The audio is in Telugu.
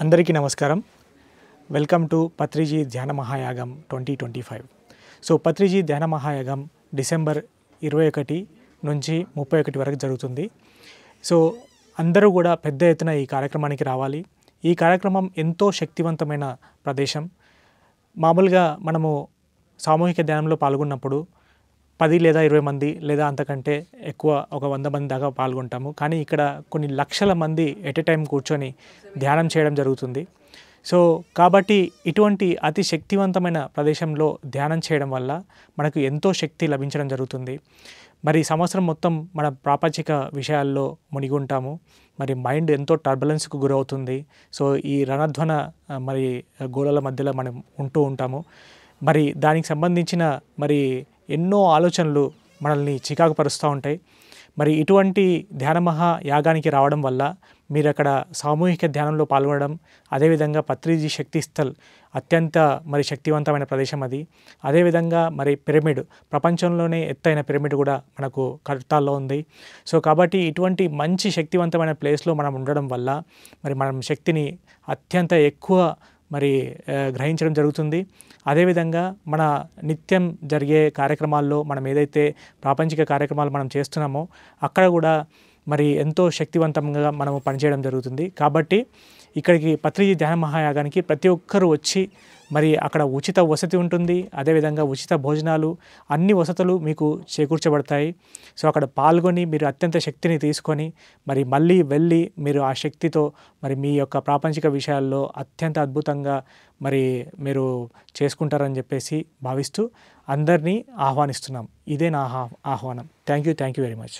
అందరికీ నమస్కారం. వెల్కమ్ టు పత్రిజీ ధ్యాన మహాయాగం 2025. సో పత్రిజీ ధ్యాన మహాయాగం డిసెంబర్ 21 నుంచి 31 వరకు జరుగుతుంది. సో అందరూ కూడా పెద్ద ఎత్తున ఈ కార్యక్రమానికి రావాలి. ఈ కార్యక్రమం ఎంతో శక్తివంతమైన ప్రదేశం. మామూలుగా మనము సామూహిక ధ్యానంలో పాల్గొన్నప్పుడు 10 లేదా 20 మంది లేదా అంతకంటే ఎక్కువ ఒక 100 మంది దాకా పాల్గొంటాము. కానీ ఇక్కడ కొన్ని లక్షల మంది ఎట్ ఎ టైం కూర్చొని ధ్యానం చేయడం జరుగుతుంది. సో కాబట్టి ఇటువంటి అతి శక్తివంతమైన ప్రదేశంలో ధ్యానం చేయడం వల్ల మనకు ఎంతో శక్తి లభించడం జరుగుతుంది. మరి సంవత్సరం మొత్తం మన ప్రాపంచిక విషయాల్లో మునిగి ఉంటాము. మరి మైండ్ ఎంతో టర్బులెన్స్కు గురవుతుంది. సో ఈ రణధ్వన మరి గోడల మధ్యలో మనం ఉంటూ ఉంటాము. మరి దానికి సంబంధించిన మరి ఎన్నో ఆలోచనలు మనల్ని చికాకు పరుస్తూ ఉంటాయి. మరి ఇటువంటి ధ్యాన మహాయాగానికి రావడం వల్ల మీరు అక్కడ సామూహిక ధ్యానంలో పాల్గొనడం, అదేవిధంగా పత్రిజీ శక్తి స్థల్ అత్యంత మరి శక్తివంతమైన ప్రదేశం అది. అదేవిధంగా మరి పిరమిడ్, ప్రపంచంలోనే ఎత్తైన పిరమిడ్ కూడా మనకు కలకత్తాలో ఉంది. సో కాబట్టి ఇటువంటి మంచి శక్తివంతమైన ప్లేస్లో మనం ఉండడం వల్ల మరి మనం శక్తిని అత్యంత ఎక్కువ మరి గ్రహించడం జరుగుతుంది. అదేవిధంగా మన నిత్యం జరిగే కార్యక్రమాల్లో మనం ఏదైతే ప్రాపంచిక కార్యక్రమాలు మనం చేస్తున్నామో అక్కడ కూడా మరి ఎంతో శక్తివంతంగా మనము పనిచేయడం జరుగుతుంది. కాబట్టి ఇక్కడికి పత్రిజీ ధ్యాన మహాయాగానికి ప్రతి ఒక్కరూ వచ్చి మరి అక్కడ ఉచిత వసతి ఉంటుంది. అదేవిధంగా ఉచిత భోజనాలు, అన్ని వసతులు మీకు చేకూర్చబడతాయి. సో అక్కడ పాల్గొని మీరు అత్యంత శక్తిని తీసుకొని మరి మళ్ళీ వెళ్ళి మీరు ఆ శక్తితో మరి మీ యొక్క ప్రాపంచిక విషయాల్లో అత్యంత అద్భుతంగా మరి మీరు చేసుకుంటారని చెప్పేసి భావిస్తూ అందరినీ ఆహ్వానిస్తున్నాం. ఇదే నా ఆహ్వానం. Thank you very much.